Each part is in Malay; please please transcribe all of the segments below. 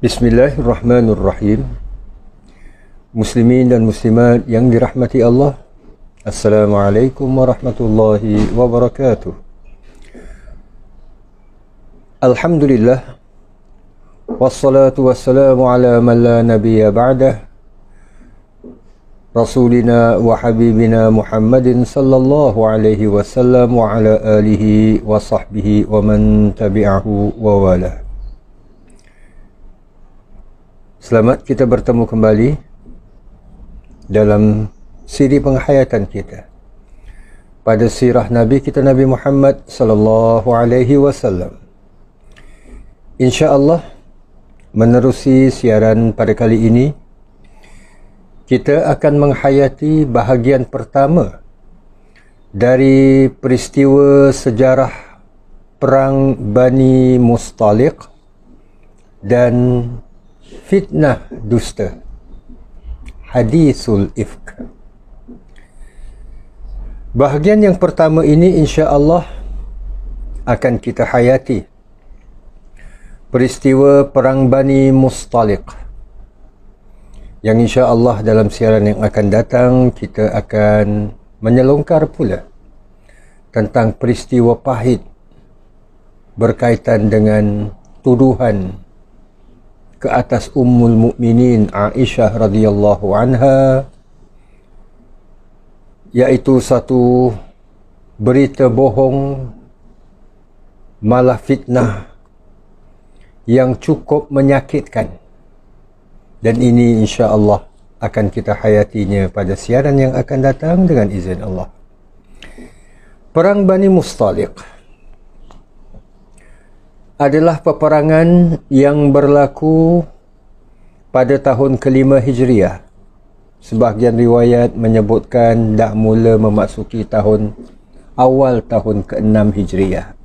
Bismillahirrahmanirrahim. Muslimin dan muslimat yang dirahmati Allah, Assalamualaikum warahmatullahi wabarakatuh. Alhamdulillah, wassalatu wassalamu ala man la nabiyya ba'dah, Rasulina wa habibina Muhammadin sallallahu alaihi wasallam wa ala alihi wa sahbihi wa man tabi'ahu wa walah. Selamat kita bertemu kembali dalam siri penghayatan kita pada sirah Nabi kita, Nabi Muhammad sallallahu alaihi wasallam. Insya-Allah, menerusi siaran pada kali ini, kita akan menghayati bahagian pertama dari peristiwa sejarah perang Bani Mustaliq dan fitnah dusta, hadisul ifk. Bahagian yang pertama ini insya-Allah akan kita hayati peristiwa perang Bani Mustaliq, yang insya-Allah dalam siaran yang akan datang kita akan menyelongkar pula tentang peristiwa pahit berkaitan dengan tuduhan ke atas Ummul Mukminin Aisyah radhiyallahu anha, iaitu satu berita bohong, malah fitnah yang cukup menyakitkan. Dan ini insya-Allah akan kita hayatinya pada siaran yang akan datang dengan izin Allah. Perang Bani Mustaliq adalah peperangan yang berlaku pada tahun ke-5 Hijriah. Sebahagian riwayat menyebutkan dah mula memasuki awal tahun ke-6 Hijriah.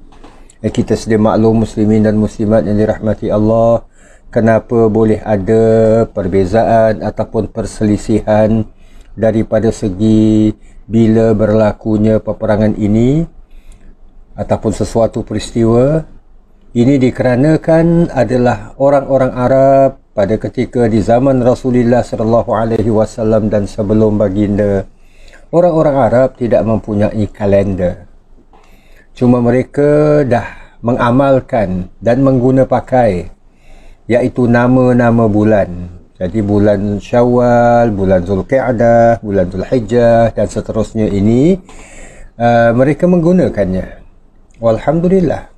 Kita sedia maklum, muslimin dan muslimat yang dirahmati Allah, kenapa boleh ada perbezaan ataupun perselisihan daripada segi bila berlakunya peperangan ini ataupun sesuatu peristiwa. Ini dikarenakan adalah orang-orang Arab pada ketika di zaman Rasulullah sallallahu alaihi wasallam dan sebelum baginda, orang-orang Arab tidak mempunyai kalender. Cuma mereka dah mengamalkan dan mengguna pakai iaitu nama-nama bulan. Jadi bulan Syawal, bulan Zulqi'dah, bulan Zulhijjah dan seterusnya ini mereka menggunakannya. Walhamdulillah.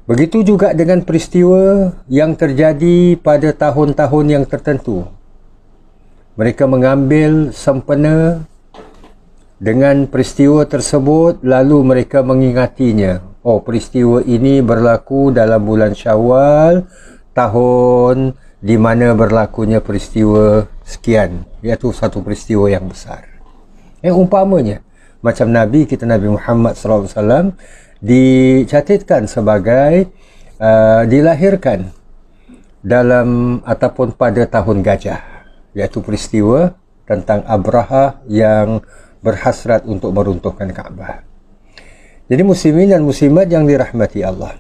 Begitu juga dengan peristiwa yang terjadi pada tahun-tahun yang tertentu. Mereka mengambil sempena dengan peristiwa tersebut, lalu mereka mengingatinya. Oh, peristiwa ini berlaku dalam bulan Syawal, tahun di mana berlakunya peristiwa sekian, iaitu satu peristiwa yang besar. Umpamanya, macam Nabi kita, Nabi Muhammad SAW, dicatatkan sebagai dilahirkan dalam ataupun pada tahun gajah, iaitu peristiwa tentang Abraha yang berhasrat untuk meruntuhkan Kaabah. Jadi muslimin dan muslimat yang dirahmati Allah,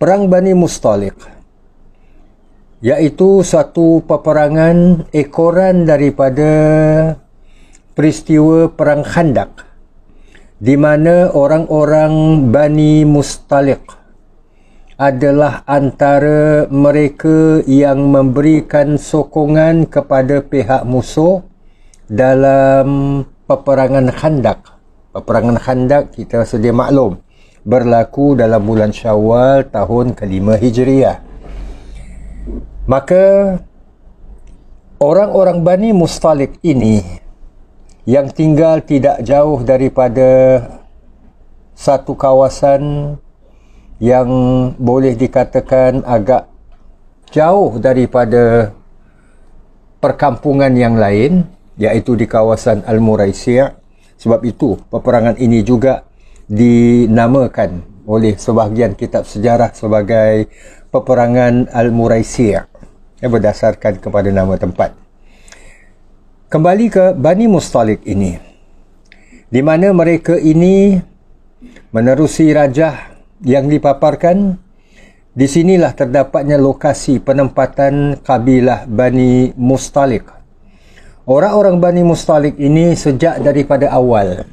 perang Bani Mustaliq iaitu satu peperangan ekoran daripada peristiwa perang Khandaq, di mana orang-orang Bani Mustaliq adalah antara mereka yang memberikan sokongan kepada pihak musuh dalam peperangan Khandaq. Peperangan Khandaq kita sedia maklum berlaku dalam bulan Syawal tahun ke-5 Hijriah. Maka orang-orang Bani Mustalik ini yang tinggal tidak jauh daripada satu kawasan yang boleh dikatakan agak jauh daripada perkampungan yang lain, iaitu di kawasan Al-Muraisi'. Sebab itu peperangan ini juga dinamakan oleh sebahagian kitab sejarah sebagai peperangan Al-Muraisi', berdasarkan kepada nama tempat. Kembali ke Bani Mustalik ini, di mana mereka ini menerusi rajah yang dipaparkan. Di sinilah terdapatnya lokasi penempatan kabilah Bani Mustalik. Orang-orang Bani Mustalik ini sejak daripada awal,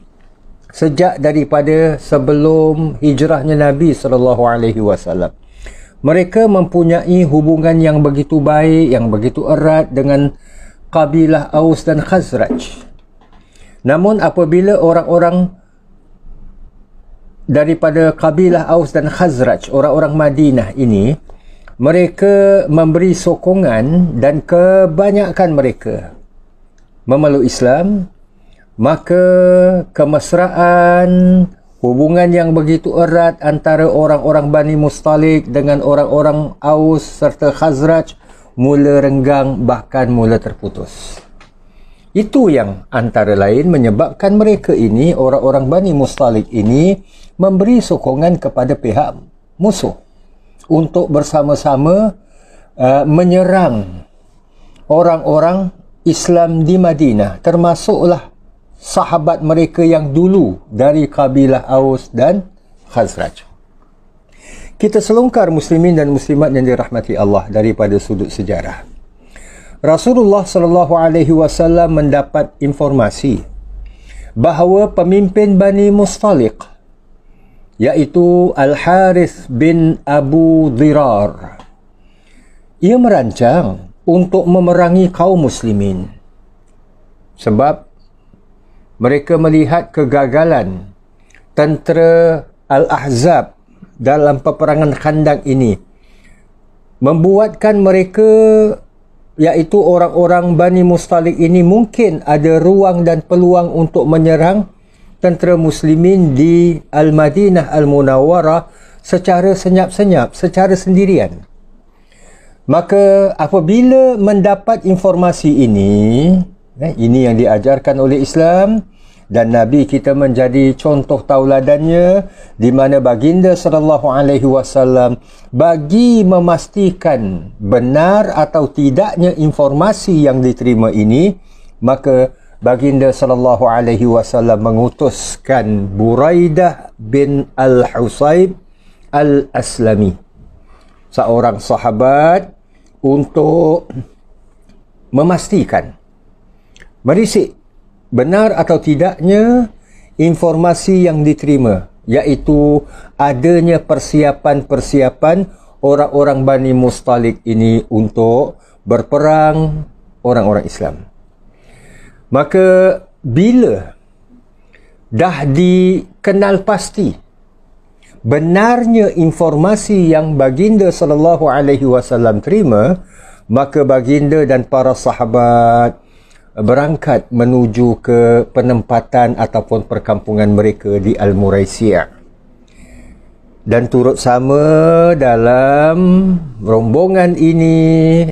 sejak daripada sebelum hijrahnya Nabi SAW, mereka mempunyai hubungan yang begitu baik, yang begitu erat dengan kabilah Aus dan Khazraj. Namun apabila orang-orang daripada kabilah Aus dan Khazraj, orang-orang Madinah ini, mereka memberi sokongan dan kebanyakan mereka memeluk Islam, maka kemesraan, hubungan yang begitu erat antara orang-orang Bani Mustalik dengan orang-orang Aus serta Khazraj mula renggang, bahkan mula terputus. Itu yang antara lain menyebabkan mereka ini, orang-orang Bani Mustalik ini, memberi sokongan kepada pihak musuh untuk bersama-sama menyerang orang-orang Islam di Madinah, termasuklah sahabat mereka yang dulu dari kabilah Aus dan Khazraj. Kita selongkar muslimin dan muslimat yang dirahmati Allah daripada sudut sejarah. Rasulullah SAW mendapat informasi bahawa pemimpin Bani Mustalik, iaitu Al-Harith bin Abu Dhirar, ia merancang untuk memerangi kaum muslimin sebab mereka melihat kegagalan tentera Al-Ahzab dalam peperangan Khandaq ini, membuatkan mereka, iaitu orang-orang Bani Mustalik ini, mungkin ada ruang dan peluang untuk menyerang tentera muslimin di Al-Madinah Al-Munawwarah secara senyap-senyap, secara sendirian. Maka apabila mendapat informasi ini yang diajarkan oleh Islam, dan Nabi kita menjadi contoh tauladannya, di mana baginda SAW bagi memastikan benar atau tidaknya informasi yang diterima ini, maka baginda SAW mengutuskan Buraidah bin Al-Husayb Al-Aslami, seorang sahabat, untuk memastikan, merisik benar atau tidaknya informasi yang diterima, iaitu adanya persiapan-persiapan orang-orang Bani Mustalik ini untuk berperang orang-orang Islam. Maka bila dah dikenal pasti benarnya informasi yang baginda SAW terima, maka baginda dan para sahabat berangkat menuju ke penempatan ataupun perkampungan mereka di Al-Muraisi'. Dan turut sama dalam rombongan ini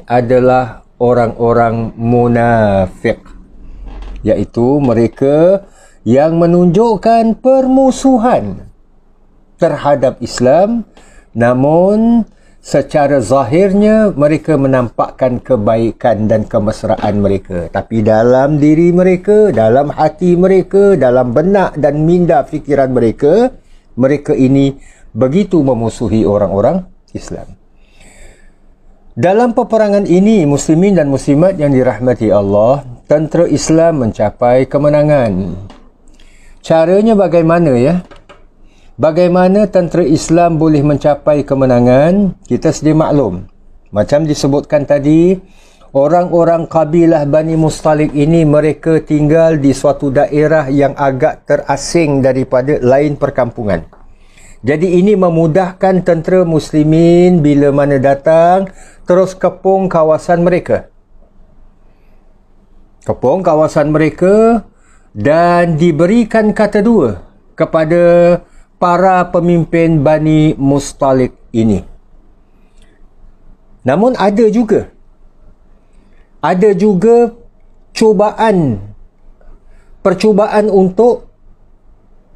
adalah orang-orang munafik, iaitu mereka yang menunjukkan permusuhan terhadap Islam, namun secara zahirnya mereka menampakkan kebaikan dan kemesraan mereka, tapi dalam diri mereka, dalam hati mereka, dalam benak dan minda fikiran mereka, mereka ini begitu memusuhi orang-orang Islam. Dalam peperangan ini, muslimin dan muslimat yang dirahmati Allah, tentera Islam mencapai kemenangan. Caranya bagaimana ya? Bagaimana tentera Islam boleh mencapai kemenangan? Kita sedia maklum. Macam disebutkan tadi, orang-orang kabilah Bani Mustalik ini, mereka tinggal di suatu daerah yang agak terasing daripada lain perkampungan. Jadi ini memudahkan tentera muslimin bila mana datang terus kepung kawasan mereka. kepung kawasan mereka dan diberikan kata dua kepada para pemimpin Bani Mustalik ini. Namun ada juga percubaan untuk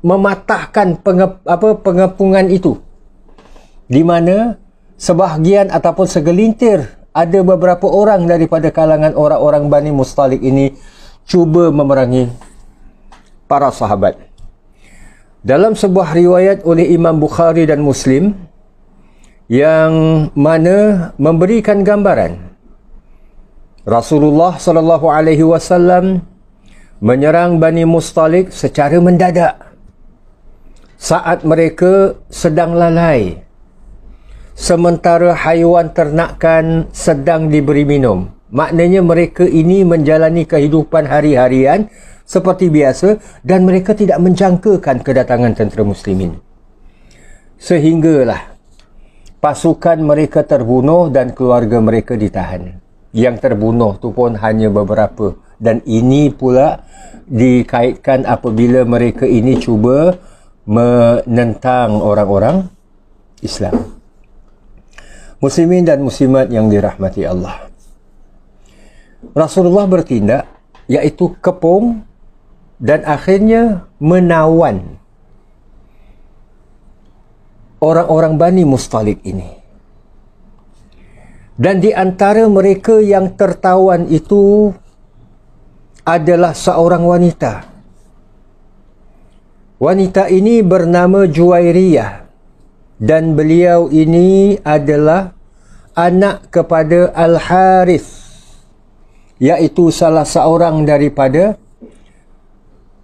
mematahkan pengepungan itu, di mana sebahagian ataupun segelintir ada beberapa orang daripada kalangan orang-orang Bani Mustalik ini cuba memerangi para sahabat. Dalam sebuah riwayat oleh Imam Bukhari dan Muslim yang mana memberikan gambaran Rasulullah sallallahu alaihi wasallam menyerang Bani Mustalik secara mendadak saat mereka sedang lalai, sementara haiwan ternakan sedang diberi minum. Maknanya mereka ini menjalani kehidupan hari-harian seperti biasa dan mereka tidak menjangkakan kedatangan tentera muslimin. Sehinggalah pasukan mereka terbunuh dan keluarga mereka ditahan. Yang terbunuh tu pun hanya beberapa, dan ini pula dikaitkan apabila mereka ini cuba menentang orang-orang Islam. Muslimin dan muslimat yang dirahmati Allah, Rasulullah bertindak iaitu kepung dan akhirnya menawan orang-orang Bani Mustalik ini. Dan di antara mereka yang tertawan itu adalah seorang wanita. Wanita ini bernama Juwairiyah dan beliau ini adalah anak kepada Al-Harith, iaitu salah seorang daripada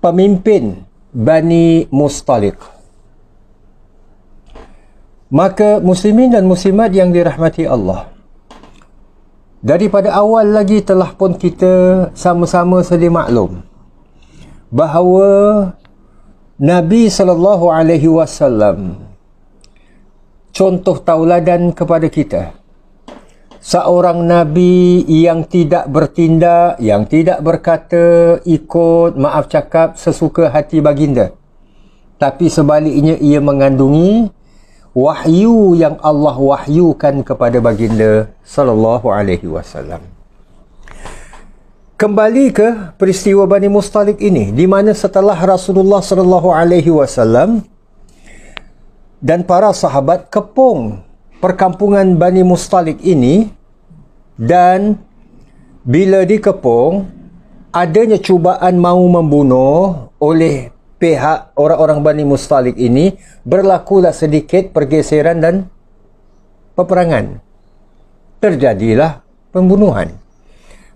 pemimpin Bani Mustalik. Maka muslimin dan muslimat yang dirahmati Allah, daripada awal lagi telah pun kita sama-sama sedia maklum bahawa Nabi SAW contoh tauladan kepada kita, seorang Nabi yang tidak bertindak, yang tidak berkata ikut maaf cakap sesuka hati baginda, tapi sebaliknya ia mengandungi wahyu yang Allah wahyukan kepada baginda sallallahu alaihi wasallam. Kembali ke peristiwa Bani Mustalik ini, di mana setelah Rasulullah sallallahu alaihi wasallam dan para sahabat kepung perkampungan Bani Mustalik ini, dan bila dikepung adanya cubaan mau membunuh oleh pihak orang-orang Bani Mustalik ini, berlakulah sedikit pergeseran dan peperangan. Terjadilah pembunuhan.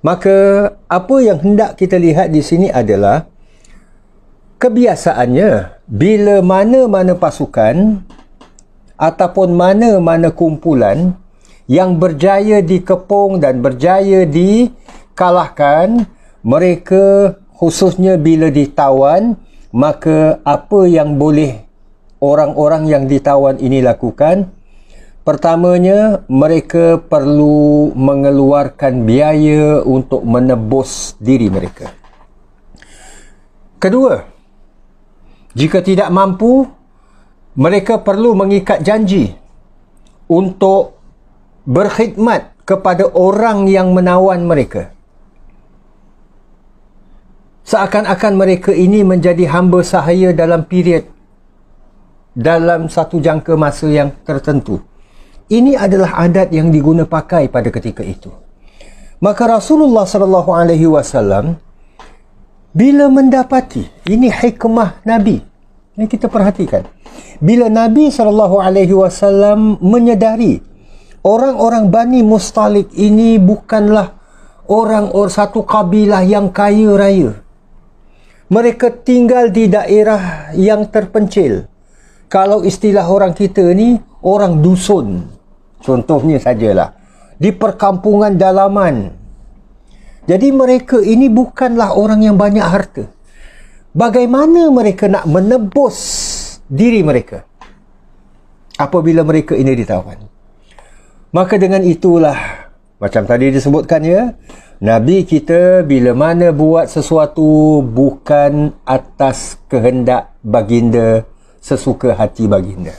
Maka apa yang hendak kita lihat di sini adalah kebiasaannya bila mana-mana pasukan ataupun mana-mana kumpulan yang berjaya dikepung dan berjaya dikalahkan, mereka khususnya bila ditawan, maka apa yang boleh orang-orang yang ditawan ini lakukan? Pertamanya, mereka perlu mengeluarkan biaya untuk menebus diri mereka. Kedua, jika tidak mampu, mereka perlu mengikat janji untuk berkhidmat kepada orang yang menawan mereka. Seakan-akan mereka ini menjadi hamba sahaya dalam dalam satu jangka masa yang tertentu. Ini adalah adat yang diguna pakai pada ketika itu. Maka Rasulullah SAW bila mendapati, ini hikmah Nabi, ini kita perhatikan, bila Nabi SAW menyedari orang-orang Bani Mustalik ini bukanlah satu kabilah yang kaya raya. Mereka tinggal di daerah yang terpencil. Kalau istilah orang kita ni, orang dusun. Contohnya sajalah, di perkampungan dalaman. Jadi mereka ini bukanlah orang yang banyak harta. Bagaimana mereka nak menebus diri mereka apabila mereka ini ditawan? Maka dengan itulah Macam tadi disebutkan ya, Nabi kita bila mana buat sesuatu bukan atas kehendak baginda, sesuka hati baginda.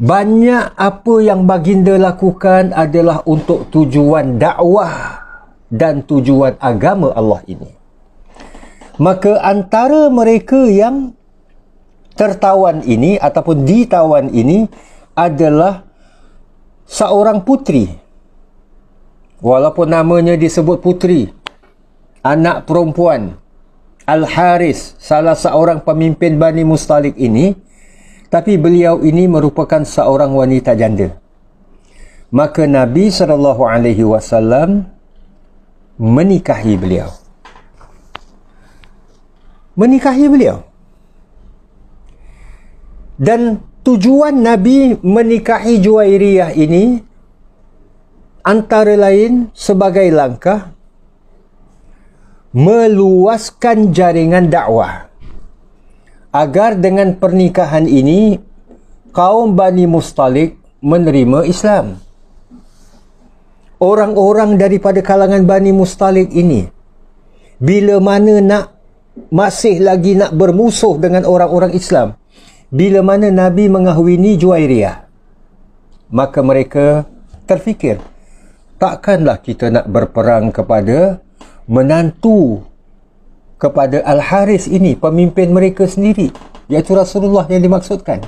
Banyak apa yang baginda lakukan adalah untuk tujuan dakwah dan tujuan agama Allah ini. Maka antara mereka yang tertawan ini ataupun ditawan ini adalah seorang putri. Walaupun namanya disebut putri, anak perempuan Al-Haris, salah seorang pemimpin Bani Mustalik ini, tapi beliau ini merupakan seorang wanita janda. Maka Nabi SAW menikahi beliau. Dan tujuan Nabi menikahi Juwairiyah ini antara lain sebagai langkah meluaskan jaringan dakwah, agar dengan pernikahan ini kaum Bani Mustalik menerima Islam. Orang-orang daripada kalangan Bani Mustalik ini bila mana masih lagi nak bermusuh dengan orang-orang Islam, bila mana Nabi mengahwini Juwairiyah, maka mereka terfikir, takkanlah kita nak berperang kepada menantu kepada Al-Haris ini, pemimpin mereka sendiri, iaitu Rasulullah yang dimaksudkan.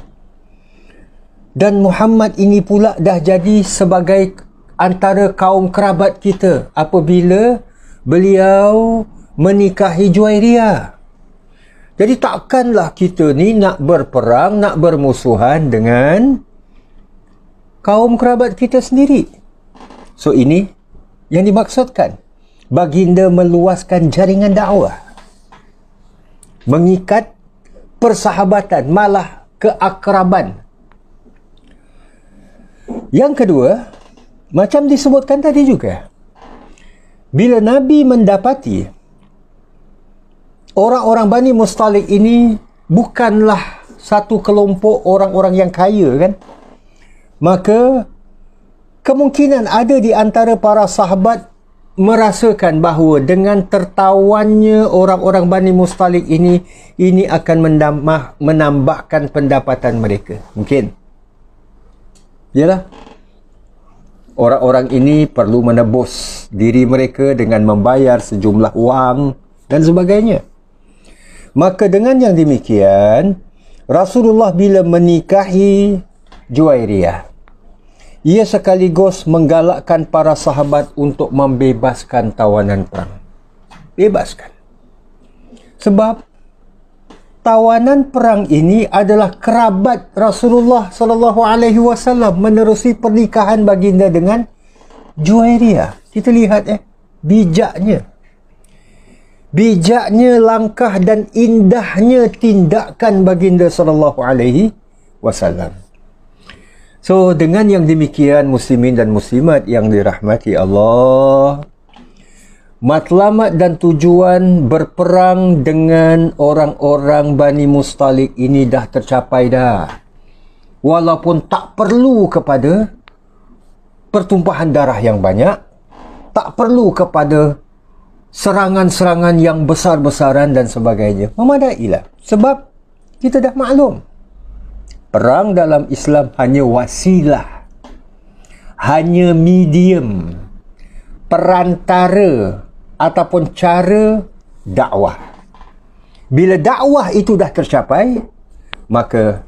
Dan Muhammad ini pula dah jadi sebagai antara kaum kerabat kita apabila beliau menikahi Juwairiyah. Jadi takkanlah kita ni nak berperang, nak bermusuhan dengan kaum kerabat kita sendiri. So ini yang dimaksudkan. Baginda meluaskan jaringan dakwah, mengikat persahabatan, malah keakraban. Yang kedua, macam disebutkan tadi juga, bila Nabi mendapati orang-orang Bani Mustalik ini bukanlah satu kelompok orang-orang yang kaya kan, maka kemungkinan ada di antara para sahabat merasakan bahawa dengan tertawannya orang-orang Bani Mustalik ini akan menambahkan pendapatan mereka. Mungkin. Yalah. Orang-orang ini perlu menebus diri mereka dengan membayar sejumlah wang dan sebagainya. Maka dengan yang demikian, Rasulullah bila menikahi Juwairiyah, ia sekaligus menggalakkan para sahabat untuk membebaskan tawanan perang. Bebaskan. Sebab tawanan perang ini adalah kerabat Rasulullah SAW menerusi pernikahan baginda dengan Juwairiyah. Kita lihat bijaknya langkah dan indahnya tindakan baginda SAW. So, dengan yang demikian, muslimin dan muslimat yang dirahmati Allah, matlamat dan tujuan berperang dengan orang-orang Bani Mustalik ini dah tercapai dah. Walaupun tak perlu kepada pertumpahan darah yang banyak, tak perlu kepada serangan-serangan yang besar-besaran dan sebagainya. Memadailah. Sebab kita dah maklum, perang dalam Islam hanya wasilah, hanya medium, perantara ataupun cara dakwah. Bila dakwah itu dah tercapai, maka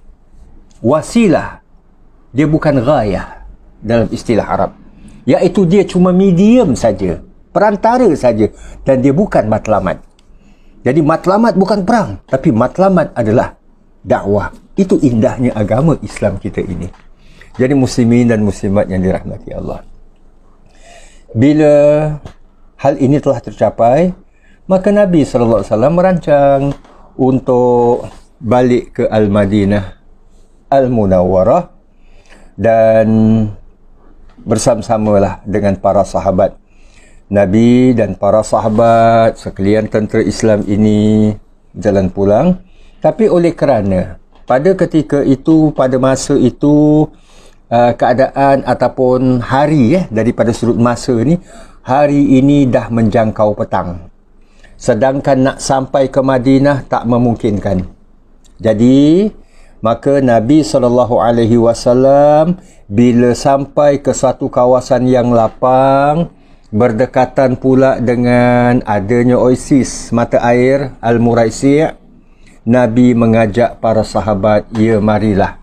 wasilah dia bukan ghayah dalam istilah Arab, iaitu dia cuma medium saja, perantara saja, dan dia bukan matlamat. Jadi matlamat bukan perang, tapi matlamat adalah dakwah. Itu indahnya agama Islam kita ini. Jadi muslimin dan muslimat yang dirahmati Allah, bila hal ini telah tercapai, maka Nabi SAW merancang untuk balik ke Al-Madinah Al-Munawwarah dan bersama-samalah dengan para sahabat. Nabi dan para sahabat sekalian tentera Islam ini jalan pulang. Tapi oleh kerana pada ketika itu, pada masa itu, keadaan ataupun hari daripada sudut masa ni, hari ini dah menjangkau petang. Sedangkan nak sampai ke Madinah tak memungkinkan. Jadi, maka Nabi SAW bila sampai ke satu kawasan yang lapang, berdekatan pula dengan adanya oasis mata air Al-Muraisi', Nabi mengajak para sahabat, ya marilah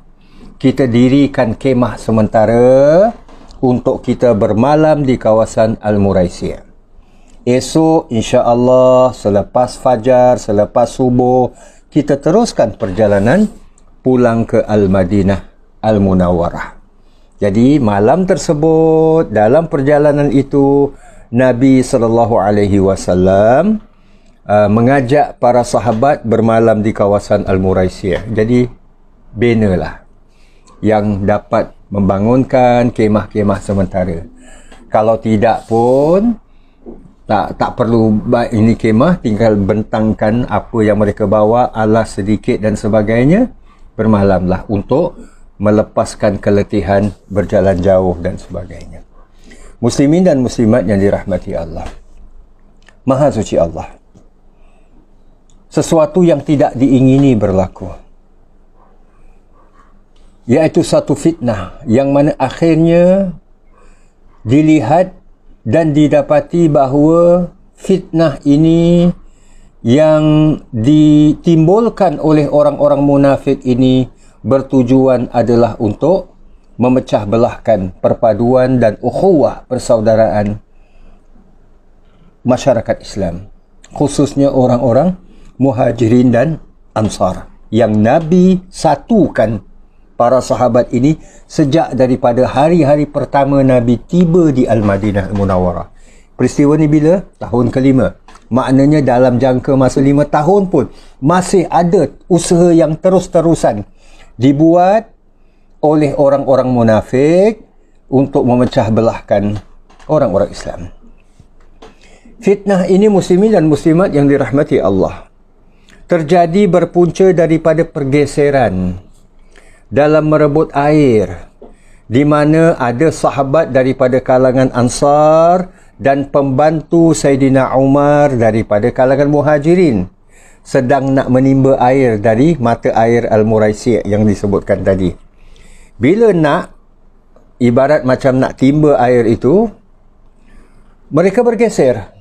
kita dirikan kemah sementara untuk kita bermalam di kawasan Al-Muraisi'. Esok insya-Allah selepas fajar, selepas subuh, kita teruskan perjalanan pulang ke Al-Madinah Al-Munawwarah. Jadi malam tersebut, dalam perjalanan itu, Nabi SAW mengajak para sahabat bermalam di kawasan Al-Muraisi'. Jadi benalah yang dapat membangunkan kemah-kemah sementara. Kalau tidak pun tak perlu ini kemah, tinggal bentangkan apa yang mereka bawa, alas sedikit dan sebagainya, bermalamlah untuk melepaskan keletihan berjalan jauh dan sebagainya. Muslimin dan muslimat yang dirahmati Allah, Maha Suci Allah, sesuatu yang tidak diingini berlaku, iaitu satu fitnah yang mana akhirnya dilihat dan didapati bahawa fitnah ini yang ditimbulkan oleh orang-orang munafik ini bertujuan adalah untuk memecah belahkan perpaduan dan ukhuwah persaudaraan masyarakat Islam, khususnya orang-orang Muhajirin dan Ansar yang Nabi satukan para sahabat ini sejak daripada hari-hari pertama Nabi tiba di Al-Madinah Al-Munawwarah. Peristiwa ni bila? Tahun kelima. Maknanya dalam jangka masa 5 tahun pun masih ada usaha yang terus-terusan dibuat oleh orang-orang munafik untuk memecah belahkan orang-orang Islam. Fitnah ini, muslimin dan muslimat yang dirahmati Allah, terjadi berpunca daripada pergeseran dalam merebut air, di mana ada sahabat daripada kalangan Ansar dan pembantu Saidina Umar daripada kalangan Muhajirin sedang nak menimba air dari mata air Al-Muraisi' yang disebutkan tadi. Bila nak, ibarat macam nak timba air itu, mereka bergeser.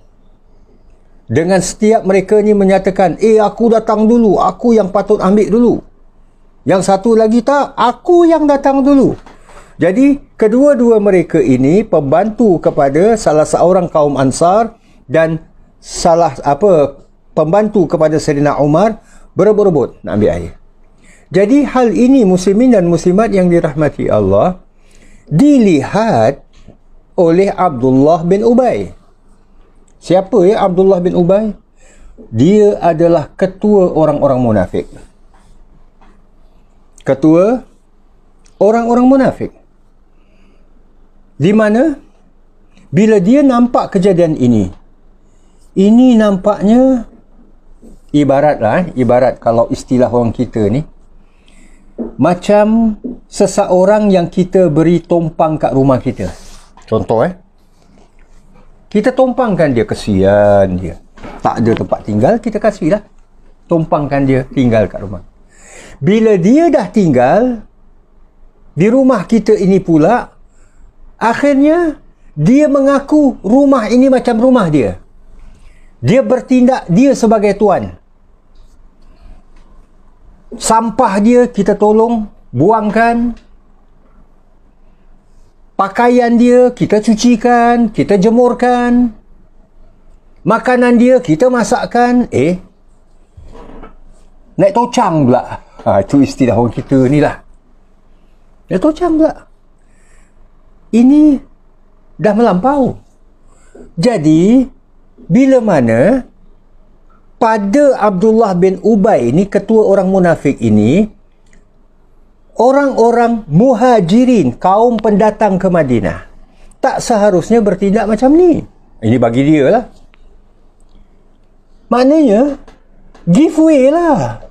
Dengan setiap mereka ni menyatakan, aku datang dulu, aku yang patut ambil dulu. Yang satu lagi tak, aku yang datang dulu. Jadi kedua-dua mereka ini pembantu kepada salah seorang kaum Ansar dan pembantu kepada Saidina Umar berebut-rebut nak ambil air. Jadi hal ini, muslimin dan muslimat yang dirahmati Allah, dilihat oleh Abdullah bin Ubay. Siapa Abdullah bin Ubay? Dia adalah ketua orang-orang munafik. Ketua orang-orang munafik. Di mana bila dia nampak kejadian ini nampaknya ibarat kalau istilah orang kita ni, macam seseorang yang kita beri tumpang kat rumah kita. Contoh kita tumpangkan dia, kesian dia, tak ada tempat tinggal, kita kasihlah, tumpangkan dia tinggal kat rumah. Bila dia dah tinggal di rumah kita ini pula, akhirnya dia mengaku rumah ini macam rumah dia. Dia bertindak dia sebagai tuan. Sampah dia kita tolong buangkan. Pakaian dia kita cucikan, kita jemurkan. Makanan dia kita masakkan. Naik tocang pula. Itu istilah orang kita ni lah. Naik tocang pula. Ini dah melampau. Jadi bila mana pada Abdullah bin Ubay ni, ketua orang munafik ini, orang-orang Muhajirin, kaum pendatang ke Madinah, tak seharusnya bertindak macam ni. Ini bagi dia lah. Maknanya giveaway lah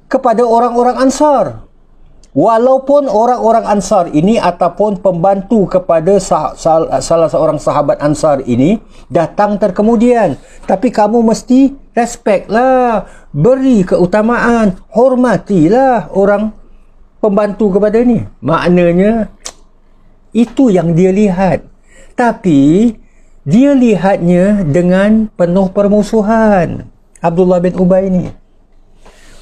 kepada orang-orang Ansar. Walaupun orang-orang Ansar ini ataupun pembantu kepada salah seorang sahabat Ansar ini datang terkemudian, tapi kamu mesti respect lah, beri keutamaan, hormatilah orang pembantu kepada ni. Maknanya itu yang dia lihat, tapi dia lihatnya dengan penuh permusuhan Abdullah bin Ubay ni.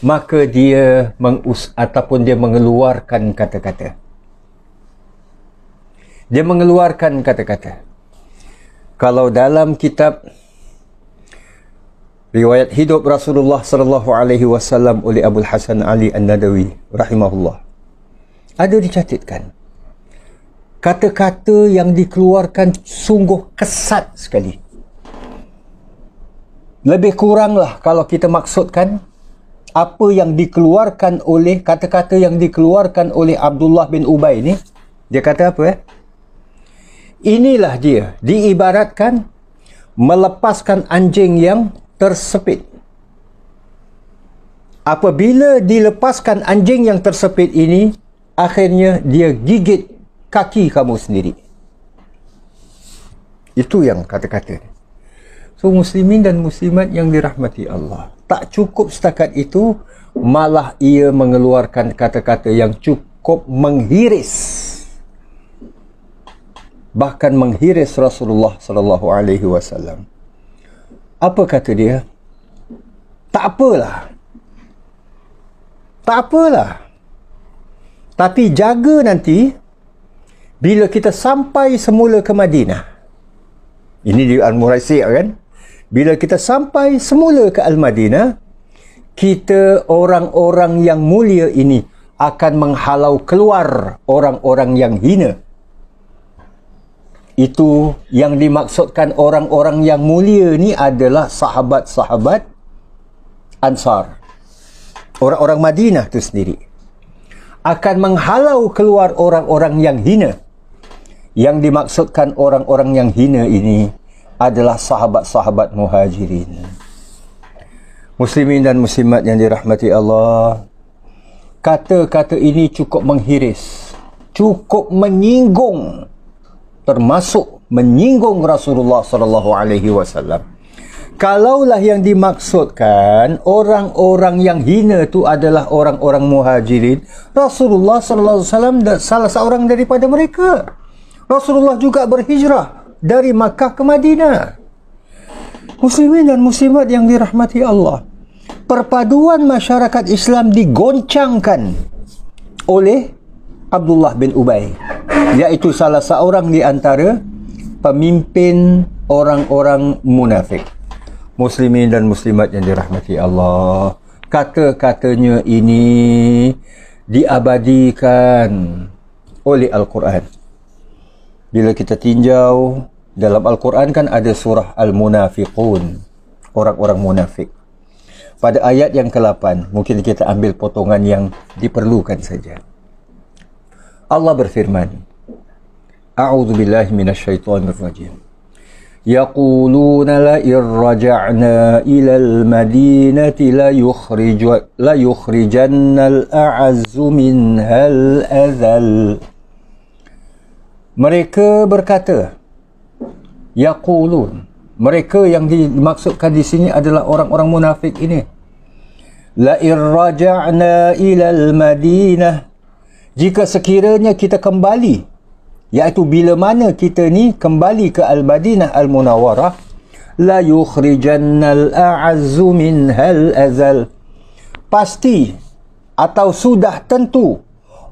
Maka dia dia mengeluarkan kata-kata. Dia mengeluarkan kata-kata. Kalau dalam kitab riwayat hidup Rasulullah sallallahu alaihi wasallam oleh Abdul Hasan Ali An-Nadawi rahimahullah, ada dicatatkan kata-kata yang dikeluarkan sungguh kesat sekali. Lebih kuranglah kalau kita maksudkan apa yang dikeluarkan oleh kata-kata yang dikeluarkan oleh Abdullah bin Ubay ni, dia kata apa? Inilah dia diibaratkan melepaskan anjing yang tersepit. Apabila dilepaskan anjing yang tersepit ini, akhirnya dia gigit kaki kamu sendiri. Itu yang kata-kata. So, muslimin dan muslimat yang dirahmati Allah, tak cukup setakat itu, malah ia mengeluarkan kata-kata yang cukup menghiris, bahkan menghiris Rasulullah sallallahu alaihi wasallam. Apa kata dia? Tak apalah, tapi jaga nanti bila kita sampai semula ke Madinah. Ini di Al-Muraisi' kan? Bila kita sampai semula ke Al-Madinah, kita orang-orang yang mulia ini akan menghalau keluar orang-orang yang hina. Itu yang dimaksudkan orang-orang yang mulia ni adalah sahabat-sahabat Ansar. Orang-orang Madinah tu sendiri akan menghalau keluar orang-orang yang hina. Yang dimaksudkan orang-orang yang hina ini adalah sahabat-sahabat Muhajirin. Muslimin dan muslimat yang dirahmati Allah, kata-kata ini cukup menghiris, cukup menyinggung, termasuk menyinggung Rasulullah sallallahu alaihi wasallam. Kalaulah yang dimaksudkan orang-orang yang hina itu adalah orang-orang Muhajirin, Rasulullah sallallahu alaihi wasallam salah seorang daripada mereka. Rasulullah juga berhijrah dari Makkah ke Madinah. Muslimin dan muslimat yang dirahmati Allah, perpaduan masyarakat Islam digoncangkan oleh Abdullah bin Ubay, iaitu salah seorang di antara pemimpin orang-orang munafik. Muslimin dan muslimat yang dirahmati Allah, kata-katanya ini diabadikan oleh Al-Quran. Bila kita tinjau dalam Al-Quran kan ada surah Al-Munafiqun, orang-orang munafik. Pada ayat yang ke-8, mungkin kita ambil potongan yang diperlukan saja. Allah berfirman, A'udzu billahi minasyaitonir rajim. Yaquluna la irraja'na ilal madinati la yukhrijannal a'azzu minhal azal. Mereka berkata, yaqulun, mereka yang dimaksudkan di sini adalah orang-orang munafik ini. La irraja'na ilal madinah, jika sekiranya kita kembali, iaitu bila mana kita ni kembali ke Al-Madinah Al-Munawwarah, la yukhrijannal a'azzu minhal azal, pasti atau sudah tentu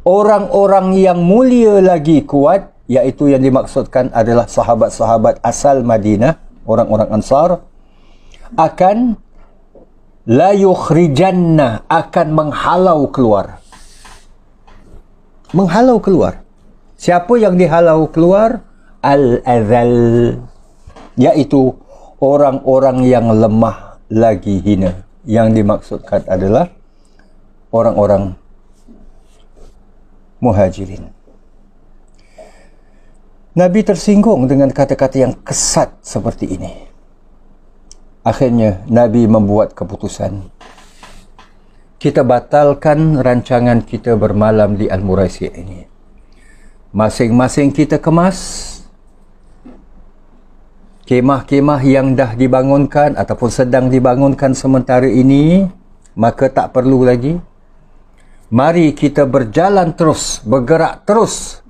orang-orang yang mulia lagi kuat, iaitu yang dimaksudkan adalah sahabat-sahabat asal Madinah, orang-orang Ansar, akan la yukhrijanna, akan menghalau keluar. Menghalau keluar. Siapa yang dihalau keluar? Al-azal, iaitu orang-orang yang lemah lagi hina. Yang dimaksudkan adalah orang-orang Muhajirin. Nabi tersinggung dengan kata-kata yang kesat seperti ini. Akhirnya Nabi membuat keputusan. kita batalkan rancangan kita bermalam di Al-Muraisi' ini. Masing-masing kita kemas kemah-kemah yang dah dibangunkan ataupun sedang dibangunkan sementara ini, maka tak perlu lagi. Mari kita berjalan terus, bergerak terus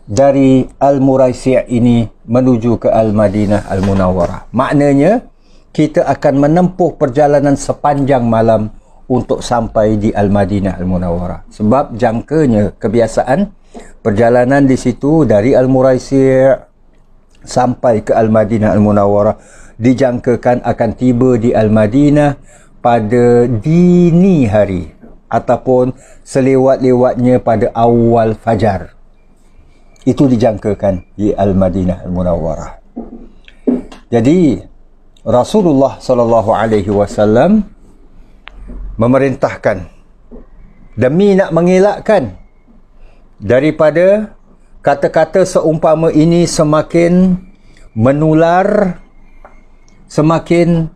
dari Al-Muraisi' ini menuju ke Al-Madinah Al-Munawwarah. Maknanya, kita akan menempuh perjalanan sepanjang malam untuk sampai di Al-Madinah Al-Munawwarah. Sebab jangkanya kebiasaan perjalanan di situ dari Al-Muraisi' sampai ke Al-Madinah Al-Munawwarah dijangkakan akan tiba di Al-Madinah pada dini hari ataupun selewat-lewatnya pada awal fajar. Itu dijangkakan di Al-Madinah Al-Munawwarah. Jadi Rasulullah sallallahu alaihi wasallam memerintahkan demi nak mengelakkan daripada kata-kata seumpama ini semakin menular, semakin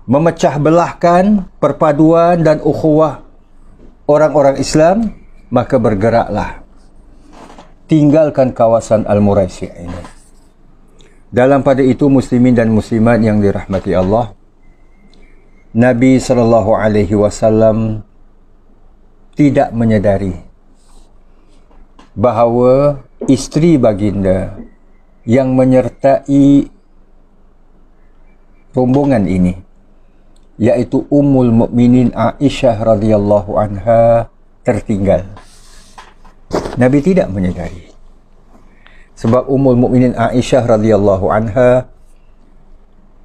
memecah belahkan perpaduan dan ukhuwah orang-orang Islam, maka bergeraklah. Tinggalkan kawasan Al-Muraisi' ini. Dalam pada itu muslimin dan muslimat yang dirahmati Allah, Nabi SAW tidak menyedari bahawa isteri baginda yang menyertai rombongan ini, iaitu Ummul Mukminin Aisyah radhiyallahu anha, tertinggal. Nabi tidak menyedari. Sebab Ummul Mukminin Aisyah radhiyallahu anha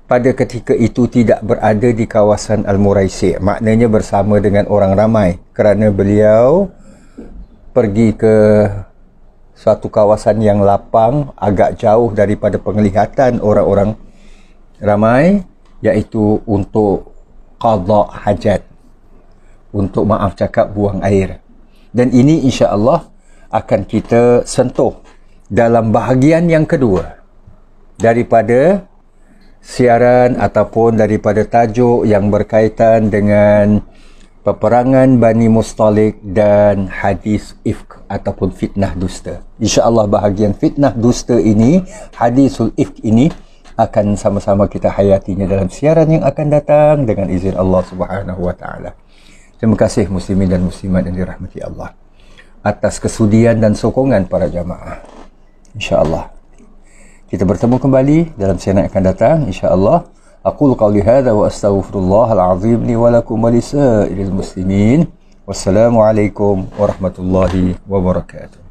pada ketika itu tidak berada di kawasan Al-Muraisi', maknanya bersama dengan orang ramai, kerana beliau pergi ke suatu kawasan yang lapang, agak jauh daripada penglihatan orang-orang ramai, iaitu untuk qada hajat, untuk maaf cakap buang air. Dan ini insya-Allah akan kita sentuh dalam bahagian yang kedua daripada siaran ataupun daripada tajuk yang berkaitan dengan peperangan Bani Mustalik dan hadis ifk ataupun fitnah dusta. InsyaAllah bahagian fitnah dusta ini, hadisul ifk ini, akan sama-sama kita hayatinya dalam siaran yang akan datang dengan izin Allah Subhanahu wa taala. Terima kasih muslimin dan muslimat yang dirahmati Allah atas kesudian dan sokongan para jamaah. InsyaAllah kita bertemu kembali dalam siaran yang akan datang, insya-Allah. Aqulu qawli hadza wa astaghfirullahal azim li wa lakum wa lisairil muslimin. Wassalamu alaikum warahmatullahi wabarakatuh.